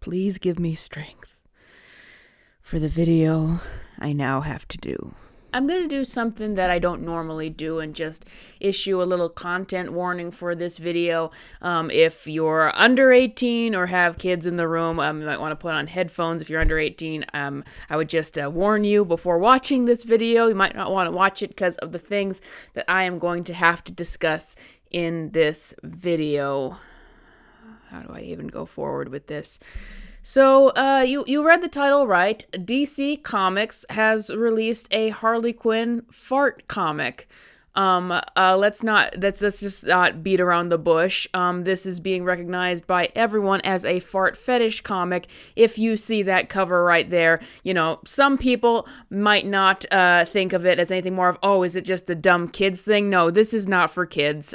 Please give me strength for the video I now have to do. I'm going to do something that I don't normally do and just issue a little content warning for this video. If you're under 18 or have kids in the room, you might want to put on headphones. If you're under 18, I would just warn you before watching this video. You might not want to watch it because of the things that I am going to have to discuss in this video. How do I even go forward with this? So, you read the title right. DC Comics has released a Harley Quinn fart comic. Let's just not beat around the bush. This is being recognized by everyone as a fart fetish comic. If you see that cover right there, some people might not think of it as anything more of, oh, is it just a dumb kids thing? No, this is not for kids.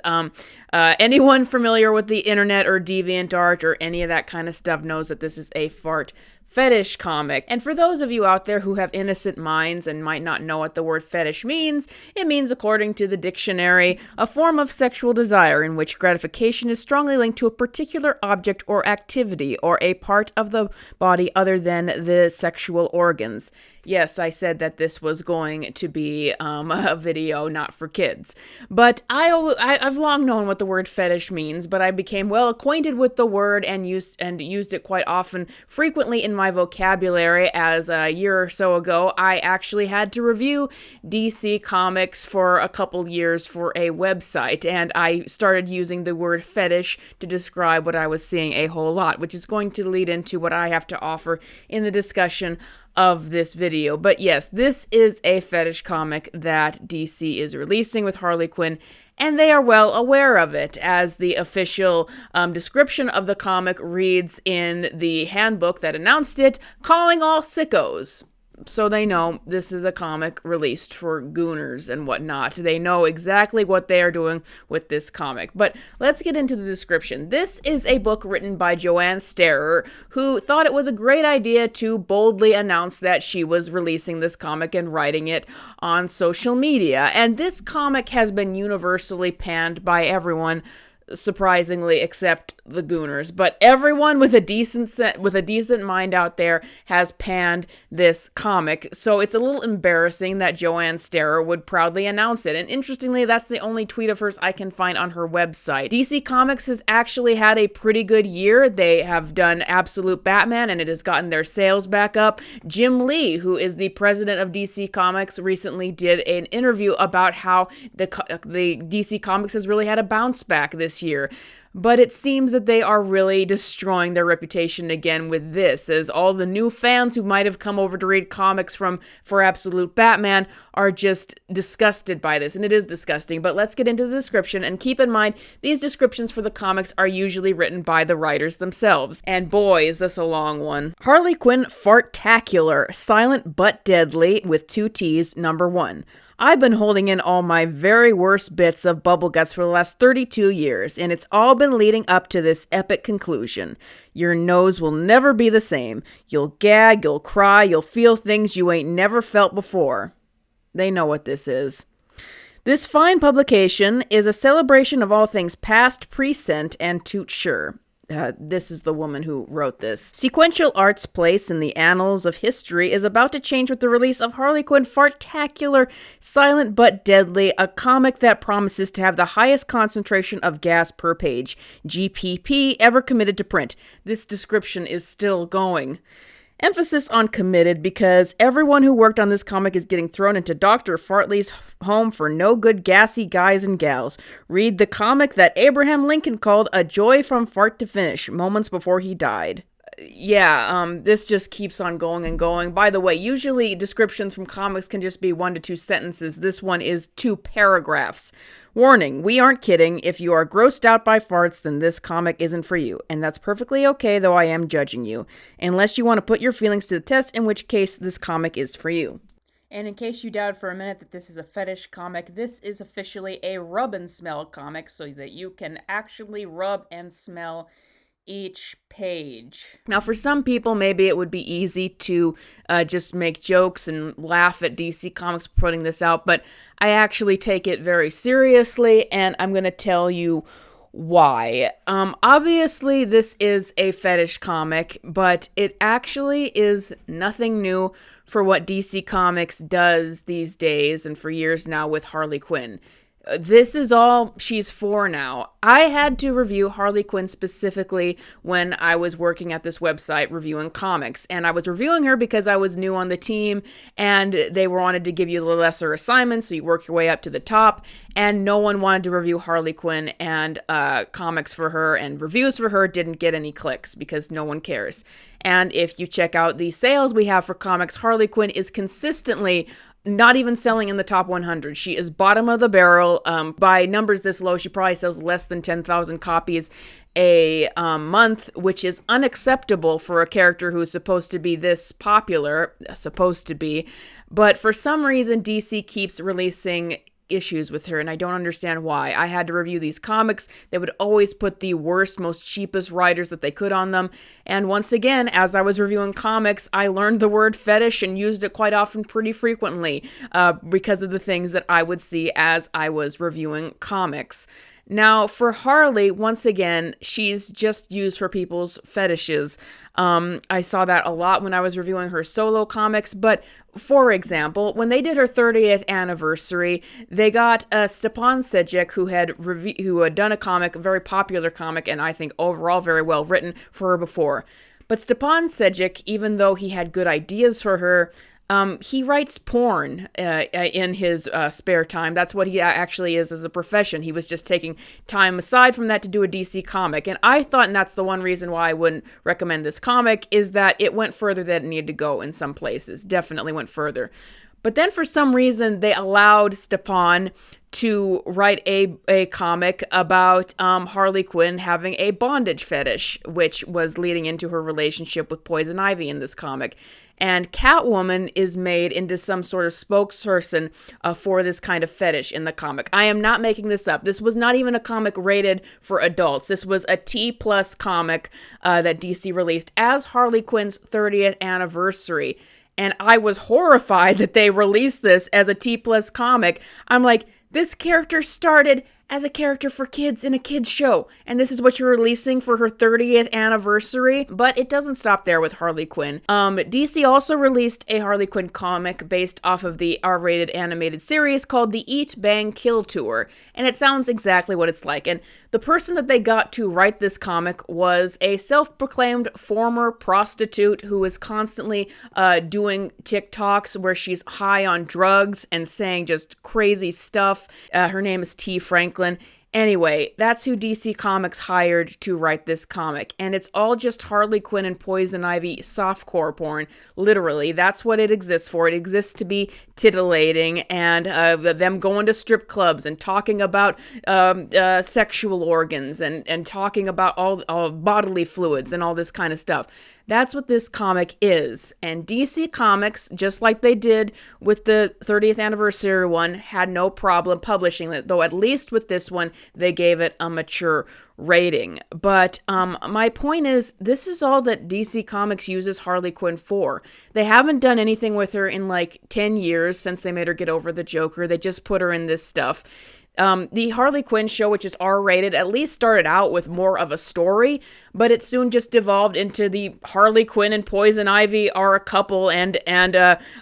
Anyone familiar with the internet or DeviantArt or any of that kind of stuff knows that this is a fart fetish comic. And for those of you out there who have innocent minds and might not know what the word fetish means, it means, according to the dictionary, a form of sexual desire in which gratification is strongly linked to a particular object or activity or a part of the body other than the sexual organs. Yes, I said that this was going to be a video not for kids. But I've long known what the word fetish means, but I became well acquainted with the word and used it quite often, frequently in my vocabulary, as a year or so ago, I actually had to review DC Comics for a couple years for a website, and I started using the word fetish to describe what I was seeing a whole lot, which is going to lead into what I have to offer in the discussion of this video. But yes, this is a fetish comic that DC is releasing with Harley Quinn, and they are well aware of it, as the official description of the comic reads in the handbook that announced it, calling all sickos. So they know this is a comic released for gooners and whatnot. They know exactly what they are doing with this comic. But let's get into the description. This is a book written by Joanne Sterer, who thought it was a great idea to boldly announce that she was releasing this comic and writing it on social media. And this comic has been universally panned by everyone, surprisingly, except the gooners. But everyone with a decent mind out there has panned this comic, so it's a little embarrassing that Joanne Sterer would proudly announce it. And interestingly, that's the only tweet of hers I can find on her website. DC Comics has actually had a pretty good year. They have done Absolute Batman, and it has gotten their sales back up. Jim Lee, who is the president of DC Comics, recently did an interview about how the DC Comics has really had a bounce back this year. But it seems that they are really destroying their reputation again with this, as all the new fans who might have come over to read comics for Absolute Batman are just disgusted by this. And it is disgusting, but let's get into the description. And keep in mind, these descriptions for the comics are usually written by the writers themselves. And boy, is this a long one. Harley Quinn Fartacular, silent but deadly, with 2 T's, number 1. I've been holding in all my very worst bits of bubble guts for the last 32 years, and it's all been leading up to this epic conclusion. Your nose will never be the same. You'll gag, you'll cry, you'll feel things you ain't never felt before. They know what this is. This fine publication is a celebration of all things past, present, and tout sure. This is the woman who wrote this. Sequential art's place in the annals of history is about to change with the release of Harley Quinn Fartacular, Silent but Deadly, a comic that promises to have the highest concentration of gas per page, GPP, ever committed to print. This description is still going. Emphasis on committed, because everyone who worked on this comic is getting thrown into Dr. Fartley's home for no good gassy guys and gals. Read the comic that Abraham Lincoln called a joy from fart to finish, moments before he died. This just keeps on going and going. By the way, usually descriptions from comics can just be 1 to 2 sentences. This one is 2 paragraphs. Warning, we aren't kidding. If you are grossed out by farts, then this comic isn't for you. And that's perfectly okay, though I am judging you. Unless you want to put your feelings to the test, in which case this comic is for you. And in case you doubted for a minute that this is a fetish comic, this is officially a rub and smell comic, so that you can actually rub and smell each page. Now, for some people, maybe it would be easy to just make jokes and laugh at DC Comics putting this out, but I actually take it very seriously, and I'm going to tell you why. Obviously, this is a fetish comic, but it actually is nothing new for what DC Comics does these days and for years now with Harley Quinn. This is all she's for now. I had to review Harley Quinn specifically when I was working at this website reviewing comics. And I was reviewing her because I was new on the team and they wanted to give you the lesser assignments, so you work your way up to the top. And no one wanted to review Harley Quinn, and comics for her and reviews for her didn't get any clicks because no one cares. And if you check out the sales we have for comics, Harley Quinn is consistently not even selling in the top 100. She is bottom of the barrel. By numbers this low, she probably sells less than 10,000 copies a month, which is unacceptable for a character who is supposed to be this popular, but for some reason DC keeps releasing issues with her, and I don't understand why. I had to review these comics. They would always put the worst, most cheapest writers that they could on them. And once again, as I was reviewing comics, I learned the word fetish and used it quite often pretty frequently because of the things that I would see as I was reviewing comics. Now, for Harley, once again, she's just used for people's fetishes. I saw that a lot when I was reviewing her solo comics, but for example, when they did her 30th anniversary, they got Stepan Sejic, who had done a comic, a very popular comic, and I think overall very well written for her before. But Stepan Sejic, even though he had good ideas for her, he writes porn in his spare time. That's what he actually is as a profession. He was just taking time aside from that to do a DC comic. And I thought, and that's the one reason why I wouldn't recommend this comic, is that it went further than it needed to go in some places. Definitely went further. But then for some reason, they allowed Stepan to write a comic about Harley Quinn having a bondage fetish, which was leading into her relationship with Poison Ivy in this comic. And Catwoman is made into some sort of spokesperson for this kind of fetish in the comic. I am not making this up. This was not even a comic rated for adults. This was a T+ comic that DC released as Harley Quinn's 30th anniversary. And I was horrified that they released this as a T+ comic. I'm like, this character started as a character for kids in a kids show, and this is what you're releasing for her 30th anniversary? But it doesn't stop there with Harley Quinn. DC also released a Harley Quinn comic based off of the R-rated animated series called the Eat, Bang, Kill Tour, and it sounds exactly what it's like. And the person that they got to write this comic was a self-proclaimed former prostitute who is constantly doing TikToks where she's high on drugs and saying just crazy stuff. Her name is T. Franklin. Anyway, that's who DC Comics hired to write this comic. And it's all just Harley Quinn and Poison Ivy softcore porn. Literally, that's what it exists for. It exists to be titillating and them going to strip clubs and talking about sexual organs and talking about all bodily fluids and all this kind of stuff. That's what this comic is. And DC Comics, just like they did with the 30th anniversary one, had no problem publishing it, though at least with this one, they gave it a mature rating. But my point is, this is all that DC Comics uses Harley Quinn for. They haven't done anything with her in like 10 years since they made her get over the Joker. They just put her in this stuff. The Harley Quinn show, which is R-rated, at least started out with more of a story, but it soon just devolved into the Harley Quinn and Poison Ivy are a couple and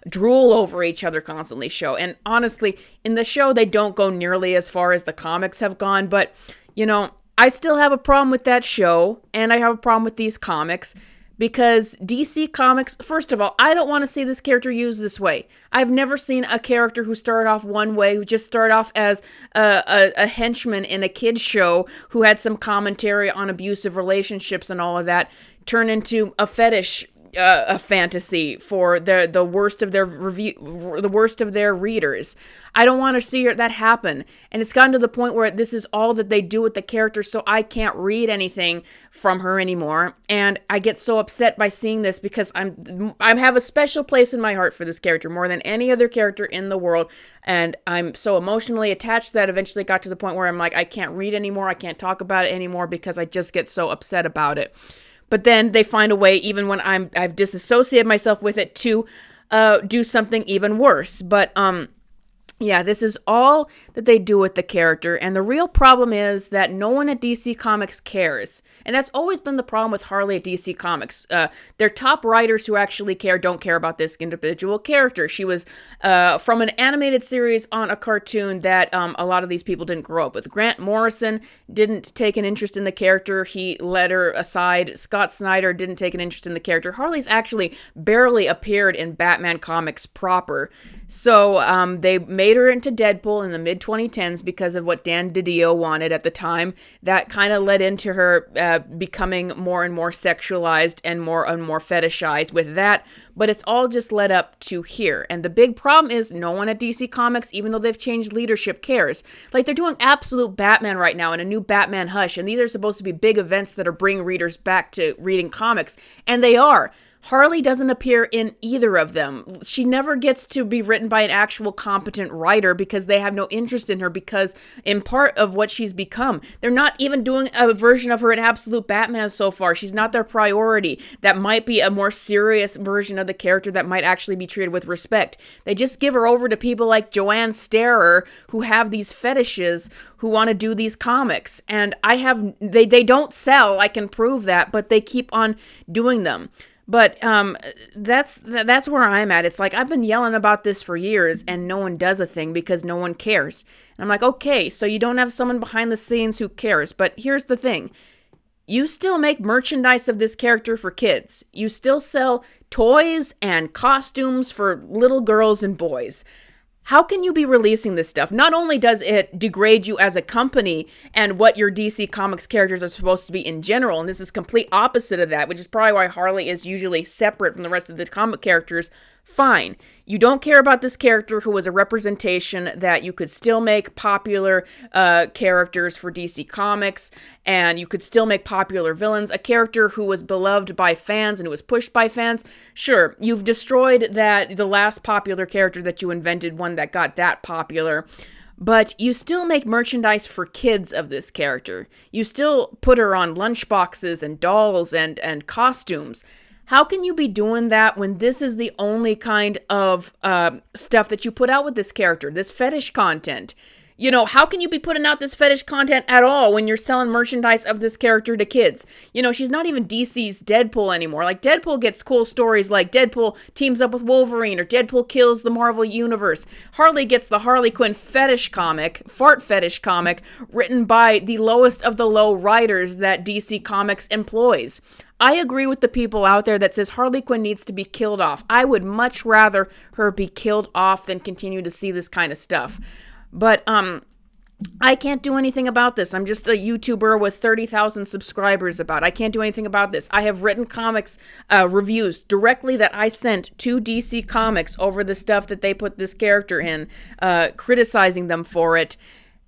drool over each other constantly show. And honestly, in the show, they don't go nearly as far as the comics have gone, but, you know, I still have a problem with that show, and I have a problem with these comics. Because DC Comics, first of all, I don't want to see this character used this way. I've never seen a character who started off one way, who just started off as a henchman in a kid's show who had some commentary on abusive relationships and all of that, turn into a fetish a fantasy for the worst of their readers. I don't want to see that happen. And it's gotten to the point where this is all that they do with the character, so I can't read anything from her anymore. And I get so upset by seeing this because I have a special place in my heart for this character more than any other character in the world. And I'm so emotionally attached that eventually got to the point where I'm like, I can't read anymore. I can't talk about it anymore because I just get so upset about it. But then they find a way, even when I've disassociated myself with it, to do something even worse. But Yeah, this is all that they do with the character, and the real problem is that no one at DC Comics cares. And that's always been the problem with Harley at DC Comics. Their top writers who actually care don't care about this individual character. She was from an animated series on a cartoon that a lot of these people didn't grow up with. Grant Morrison didn't take an interest in the character. He let her aside. Scott Snyder didn't take an interest in the character. Harley's actually barely appeared in Batman comics proper. So they made her into Deadpool in the mid-2010s because of what Dan DiDio wanted at the time. That kind of led into her becoming more and more sexualized and more fetishized with that. But it's all just led up to here. And the big problem is no one at DC Comics, even though they've changed leadership, cares. Like, they're doing Absolute Batman right now and a new Batman Hush. And these are supposed to be big events that are bringing readers back to reading comics. And they are. Harley doesn't appear in either of them. She never gets to be written by an actual competent writer because they have no interest in her because in part of what she's become. They're not even doing a version of her in Absolute Batman so far. She's not their priority. That might be a more serious version of the character that might actually be treated with respect. They just give her over to people like Joanne Starer who have these fetishes who want to do these comics. And they don't sell, I can prove that, but they keep on doing them. But that's where I'm at. It's like I've been yelling about this for years and no one does a thing because no one cares. And I'm like, okay, so you don't have someone behind the scenes who cares. But here's the thing. You still make merchandise of this character for kids. You still sell toys and costumes for little girls and boys. How can you be releasing this stuff? Not only does it degrade you as a company and what your DC Comics characters are supposed to be in general, and this is complete opposite of that, which is probably why Harley is usually separate from the rest of the comic characters. Fine. You don't care about this character who was a representation that you could still make popular characters for DC Comics, and you could still make popular villains. A character who was beloved by fans and who was pushed by fans. Sure, you've destroyed the last popular character that you invented, one that got that popular. But you still make merchandise for kids of this character. You still put her on lunchboxes and dolls and costumes. How can you be doing that when this is the only kind of stuff that you put out with this character, this fetish content? You know, how can you be putting out this fetish content at all when you're selling merchandise of this character to kids? You know, she's not even DC's Deadpool anymore. Like, Deadpool gets cool stories like Deadpool teams up with Wolverine or Deadpool kills the Marvel Universe. Harley gets the Harley Quinn fetish comic, fart fetish comic, written by the lowest of the low writers that DC Comics employs. I agree with the people out there that says Harley Quinn needs to be killed off. I would much rather her be killed off than continue to see this kind of stuff. But I can't do anything about this. I'm just a YouTuber with 30,000 subscribers about it. I can't do anything about this. I have written comics reviews directly that I sent to DC Comics over the stuff that they put this character in, criticizing them for it.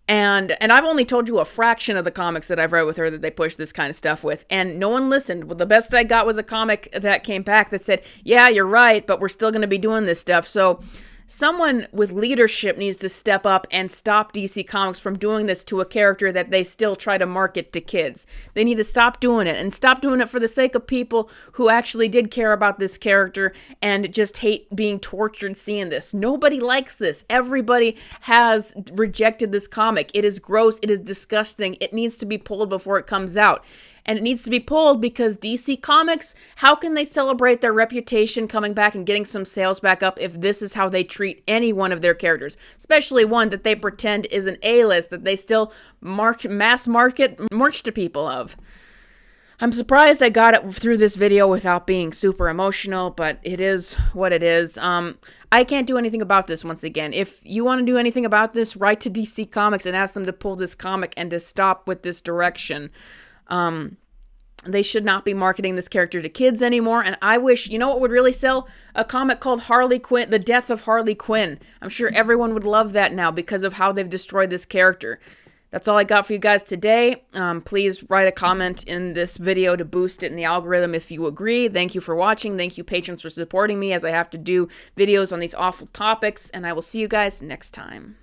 And I've only told you a fraction of the comics that I've read with her that they push this kind of stuff with. And no one listened. Well, the best I got was a comic that came back that said, yeah, you're right, but we're still going to be doing this stuff. So someone with leadership needs to step up and stop DC Comics from doing this to a character that they still try to market to kids. They need to stop doing it, and stop doing it for the sake of people who actually did care about this character and just hate being tortured seeing this. Nobody likes this. Everybody has rejected this comic. It is gross. It is disgusting. It needs to be pulled before it comes out. And it needs to be pulled because DC Comics, how can they celebrate their reputation coming back and getting some sales back up if this is how they treat any one of their characters? Especially one that they pretend is an A-list, that they still mass market merch to people of. I'm surprised I got it through this video without being super emotional, but it is what it is. I can't do anything about this once again. If you want to do anything about this, write to DC Comics and ask them to pull this comic and to stop with this direction. They should not be marketing this character to kids anymore. And I wish, you know what would really sell? A comic called Harley Quinn, The Death of Harley Quinn. I'm sure everyone would love that now because of how they've destroyed this character. That's all I got for you guys today. Please write a comment in this video to boost it in the algorithm if you agree. Thank you for watching. Thank you, patrons, for supporting me as I have to do videos on these awful topics. And I will see you guys next time.